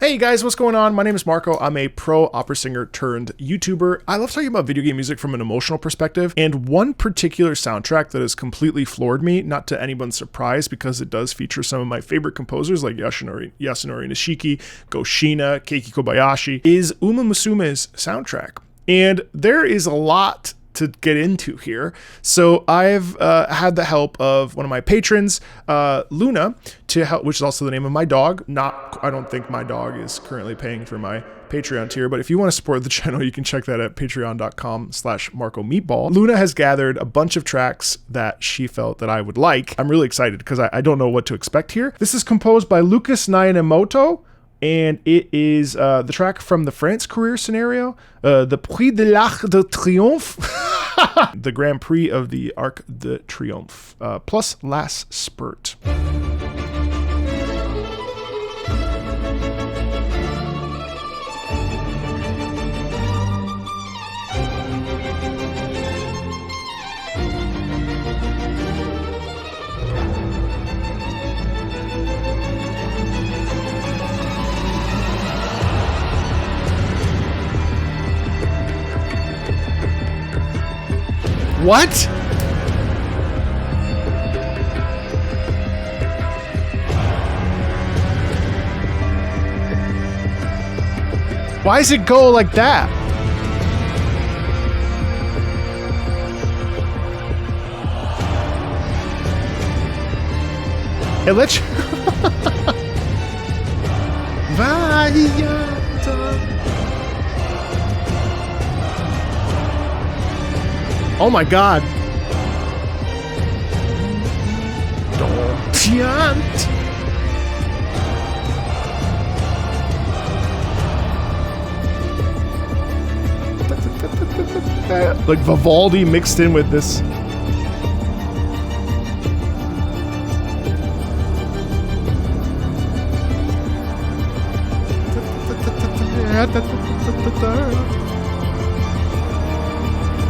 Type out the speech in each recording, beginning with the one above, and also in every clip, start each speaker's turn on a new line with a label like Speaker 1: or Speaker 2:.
Speaker 1: Hey guys, what's going on? My name is Marco. I'm a pro opera singer turned YouTuber. I love talking about video game music from an emotional perspective, and one particular soundtrack that has completely floored me, not to anyone's surprise because it does feature some of my favorite composers like Yasunori Nishiki, Go Shiina, Keiki Kobayashi, is Umamusume's soundtrack. And there is a lot to get into here. So I've had the help of one of my patrons, Luna, to help, which is also the name of my dog. I don't think my dog is currently paying for my Patreon tier, but if you want to support the channel, you can check that at patreon.com/MarcoMeatball. Luna has gathered a bunch of tracks that she felt that I would like. I'm really excited because I don't know what to expect here. This is composed by Lucas Nyanemoto, and it is the track from the France career scenario, the Prix de l'Arc de Triomphe, the Grand Prix of the Arc de Triomphe, plus Last Spurt. What? Why does it go like that? It lets you... Oh my god. Like Vivaldi mixed in with this.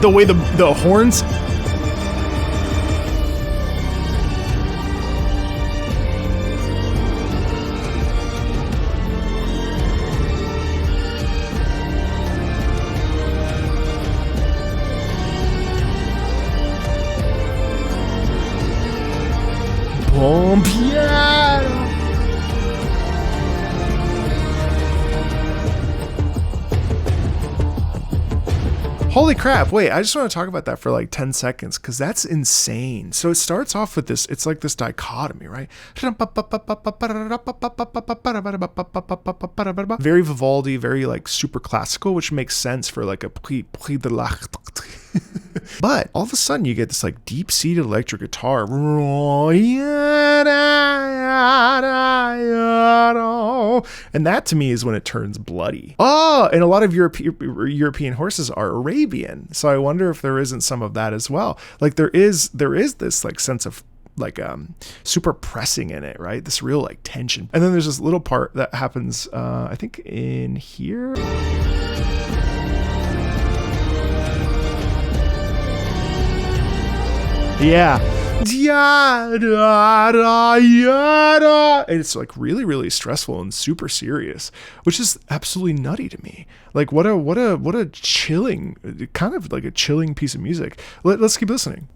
Speaker 1: The way the horns. Bombiero. Holy crap, wait, I just want to talk about that for like 10 seconds because that's insane. So it starts off with this, it's like this dichotomy, right? Very Vivaldi, very like super classical, which makes sense for like a Prix de l'Arc. But all of a sudden you get this like deep-seated electric guitar. And that to me is when it turns bloody. Oh, and a lot of European horses are Arabian. So I wonder if there isn't some of that as well. Like there is this like sense of like super pressing in it, right? This real like tension. And then there's this little part that happens I think in here. Yeah. And it's like really, really stressful and super serious, which is absolutely nutty to me. Like what a chilling, kind of like a chilling piece of music. Let's keep listening.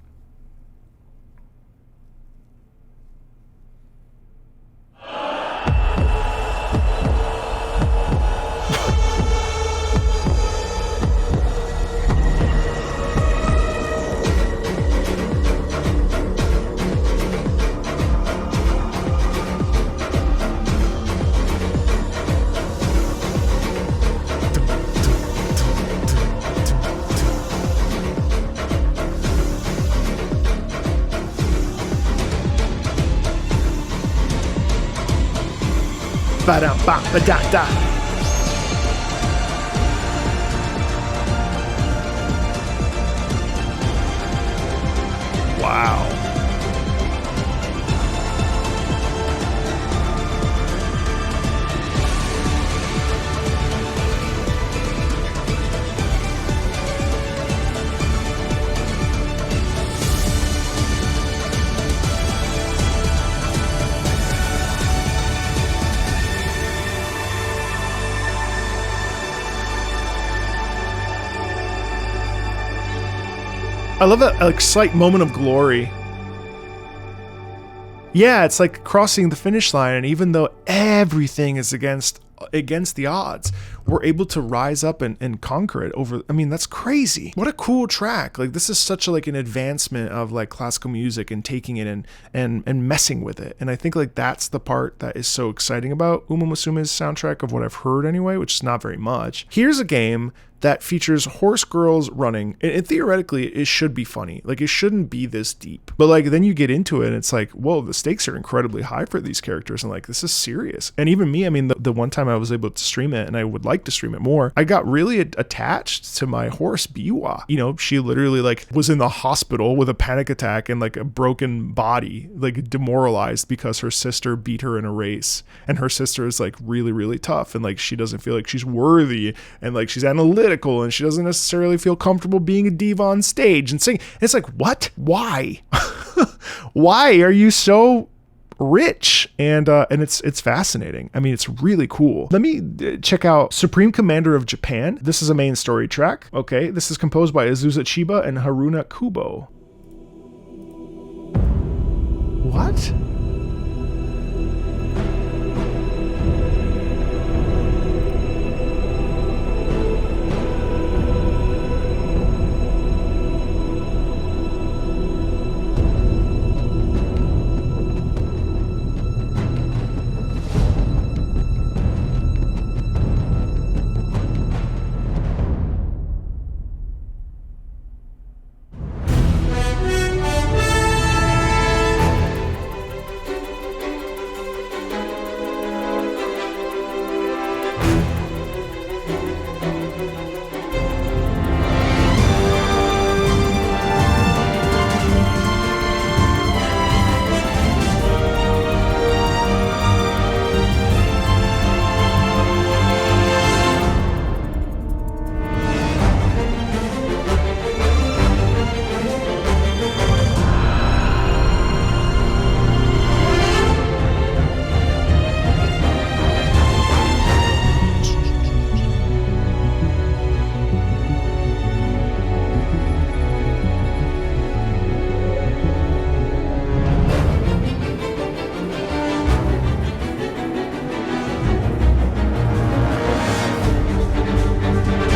Speaker 1: Ba-da-ba-ba-da-da. Wow. I love that like slight moment of glory. Yeah, it's like crossing the finish line, and even though everything is against the odds, we're able to rise up and conquer it over. I mean, that's crazy. What a cool track. Like, this is such a, like an advancement of like classical music and taking it and messing with it. And I think like that's the part that is so exciting about Umamusume's soundtrack, of what I've heard anyway, which is not very much. Here's a game that features horse girls running, and theoretically it should be funny. Like, it shouldn't be this deep, but like then you get into it and it's like, whoa, the stakes are incredibly high for these characters, and like this is serious. And even me, I mean, the one time I was able to stream it, and I would like to stream it more, I got really attached to my horse Biwa. You know, she literally like was in the hospital with a panic attack and like a broken body, like demoralized because her sister beat her in a race, and her sister is like really, really tough, and like she doesn't feel like she's worthy, and like she's analytical, and she doesn't necessarily feel comfortable being a diva on stage and singing. And it's like, what? Why? Why are you so rich? And it's fascinating. I mean, it's really cool. Let me check out Supreme Commander of Japan. This is a main story track. Okay, this is composed by Azusa Chiba and Haruna Kubo. What?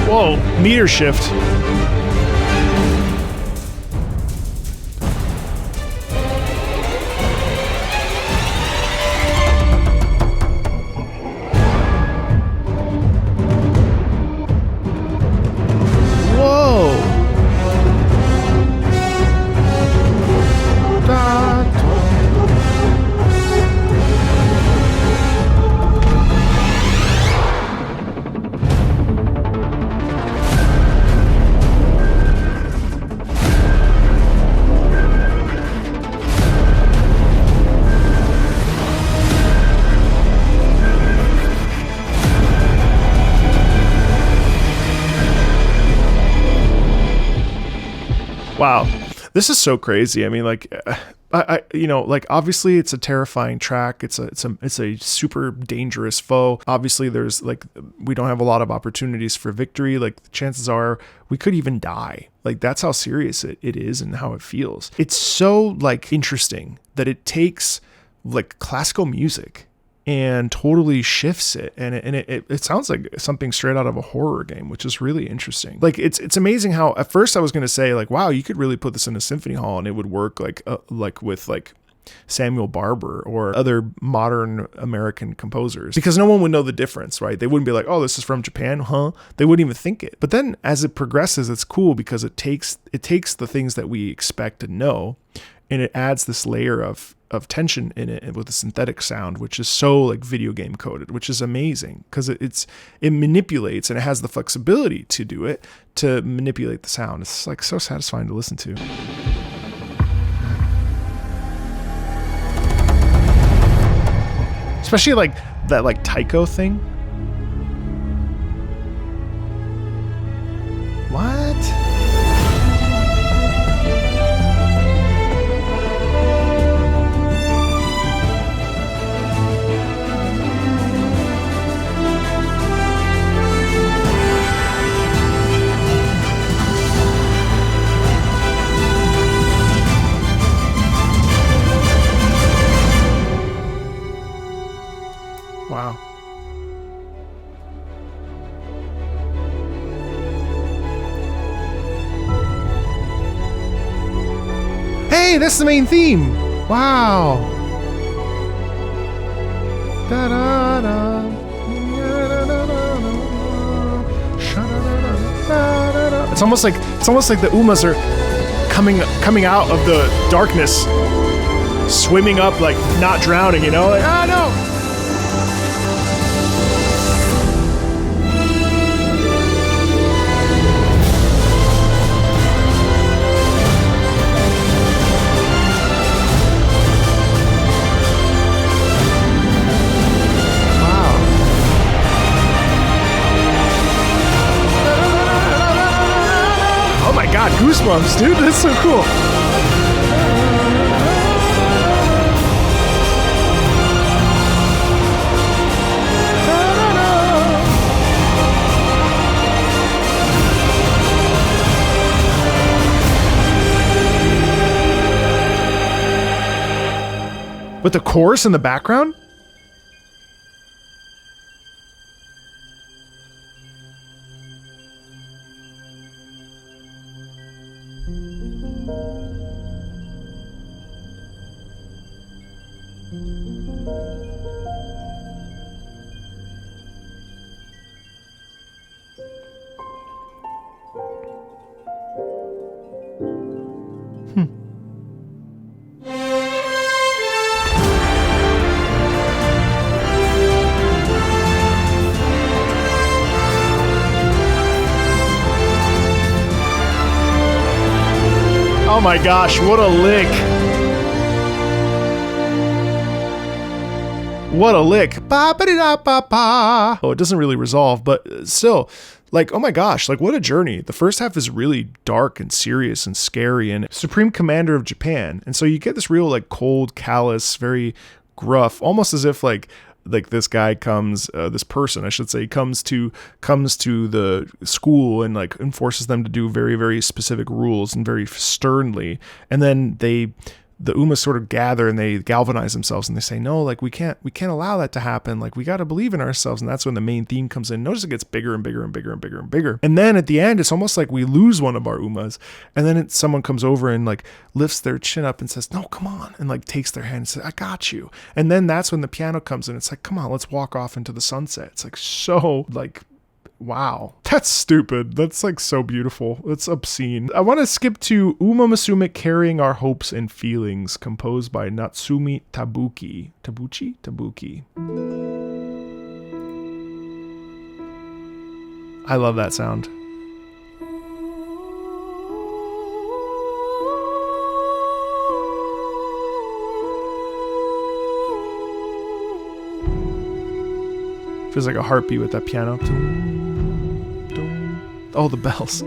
Speaker 1: Whoa, meter shift. Wow, this is so crazy. I mean, like, I you know, like, obviously it's a terrifying track. It's a super dangerous foe. Obviously, there's like, we don't have a lot of opportunities for victory. Like, chances are we could even die. Like, that's how serious it is and how it feels. It's so like interesting that it takes like classical music and totally shifts it, and it sounds like something straight out of a horror game, which is really interesting. Like, it's amazing how at first I was gonna say like, wow, you could really put this in a symphony hall and it would work like with like Samuel Barber or other modern American composers, because no one would know the difference, right? They wouldn't be like, oh, this is from Japan, huh? They wouldn't even think it. But then as it progresses, it's cool because it takes the things that we expect to know, and it adds this layer of tension in it with a synthetic sound, which is so like video game coded, which is amazing because it manipulates, and it has the flexibility to do it, to manipulate the sound. It's like so satisfying to listen to. Especially like that like taiko thing. What? hey, that's the main theme. Wow. It's almost like the Umas are coming out of the darkness, swimming up, like not drowning, you know? Like, ah, no. God, goosebumps, dude, that's so cool. With the chorus in the background? Oh my gosh, what a lick. What a lick. Ba-ba-da-ba-ba. Oh, it doesn't really resolve, but still, like, oh my gosh, like what a journey. The first half is really dark and serious and scary and Supreme Commander of Japan. And so you get this real like cold, callous, very gruff, almost as if like this guy comes, this person, I should say, comes to the school and like enforces them to do very, very specific rules and very sternly. And then the Umas sort of gather and they galvanize themselves and they say, no, like we can't allow that to happen. Like we got to believe in ourselves. And that's when the main theme comes in. Notice it gets bigger and bigger and bigger and bigger and bigger. And then at the end, it's almost like we lose one of our Umas. And then someone comes over and like lifts their chin up and says, no, come on. And like takes their hand and says, I got you. And then that's when the piano comes in. It's like, come on, let's walk off into the sunset. It's like so like, wow, that's stupid. That's like so beautiful. It's obscene. I want to skip to Umamusume Carrying Our Hopes and Feelings, composed by Natsumi Tabuki. Tabuki. I love that sound. Feels like a heartbeat with that piano. Oh, the bells.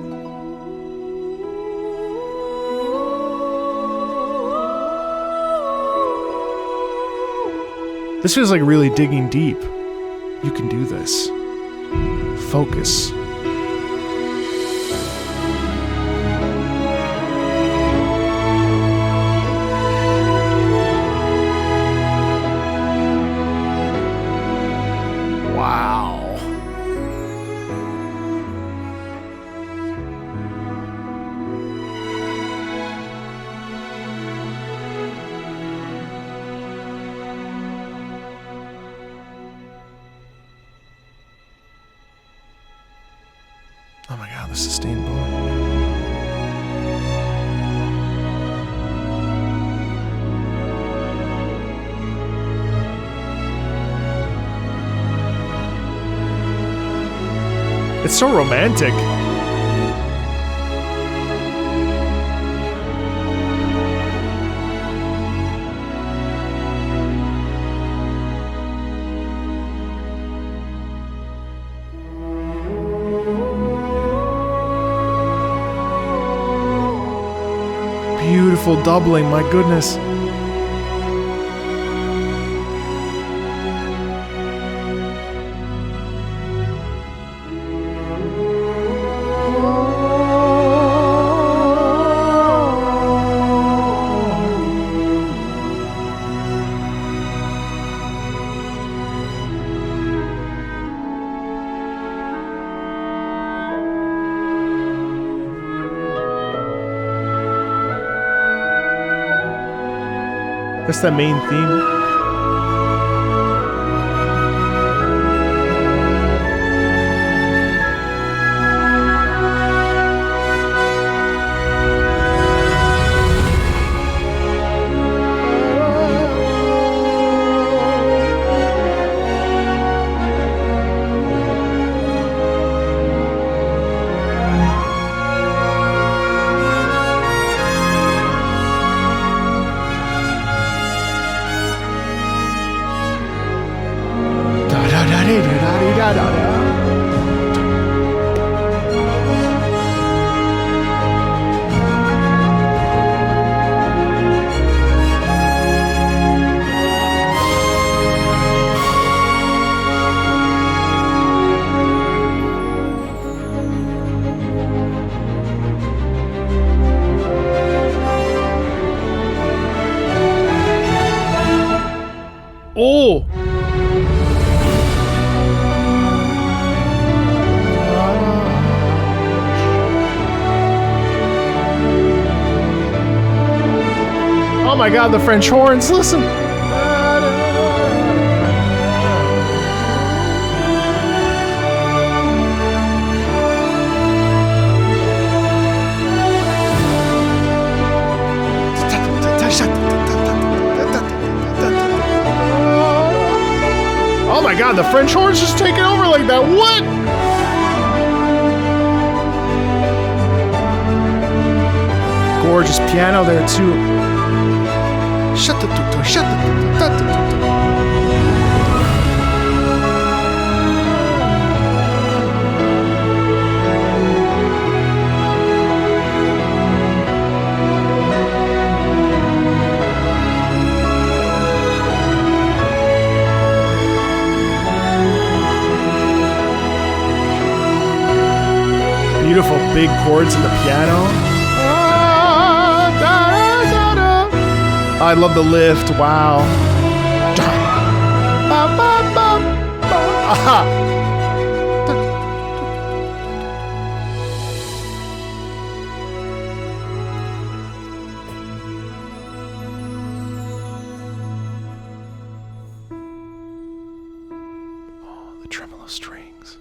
Speaker 1: This feels like really digging deep. You can do this. Focus. Oh my god, the sustained bow. It's so romantic. Beautiful doubling, my goodness. That's the main theme. Oh! Oh my god, the French horns, listen! Oh my god, the French horns just taking over like that. What? Gorgeous piano there too. Shut the door, shut the door. Beautiful big chords in the piano. I love the lift. Wow. Oh, the tremolo strings.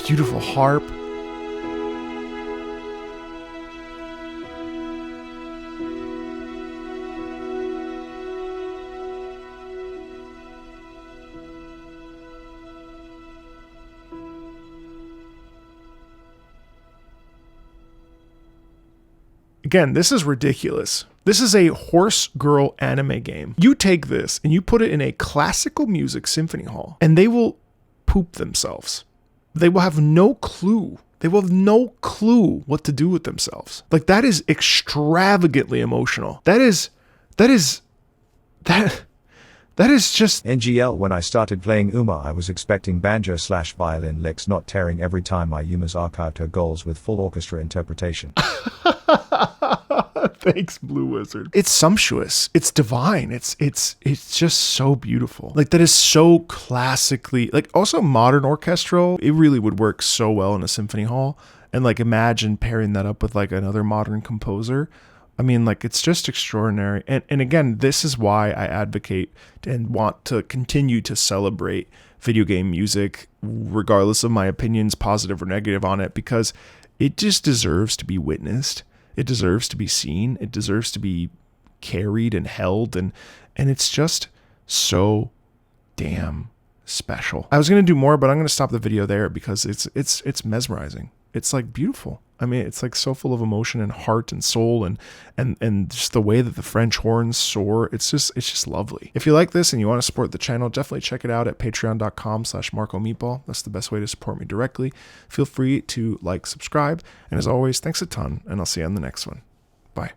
Speaker 1: Beautiful harp. Again, this is ridiculous. This is a horse girl anime game. You take this and you put it in a classical music symphony hall and they will poop themselves. They will have no clue. They will have no clue what to do with themselves. Like, that is extravagantly emotional. That is just...
Speaker 2: NGL, when I started playing Uma, I was expecting banjo/violin licks, not tearing every time Yuma's archived her goals with full orchestra interpretation.
Speaker 1: Thanks, Blue Wizard. It's sumptuous. It's divine. It's just so beautiful. Like, that is so classically, like, also modern orchestral. It really would work so well in a symphony hall. And like, imagine pairing that up with like another modern composer. I mean, like, it's just extraordinary. And again, this is why I advocate and want to continue to celebrate video game music, regardless of my opinions, positive or negative on it, because it just deserves to be witnessed. It deserves to be seen. It deserves to be carried and held. And it's just so damn special. I was going to do more, but I'm going to stop the video there because it's mesmerizing. It's like beautiful. I mean, it's like so full of emotion and heart and soul and just the way that the French horns soar. It's just lovely. If you like this and you want to support the channel, definitely check it out at patreon.com/MarcoMeatball. That's the best way to support me directly. Feel free to like, subscribe, and as always, thanks a ton, and I'll see you on the next one. Bye.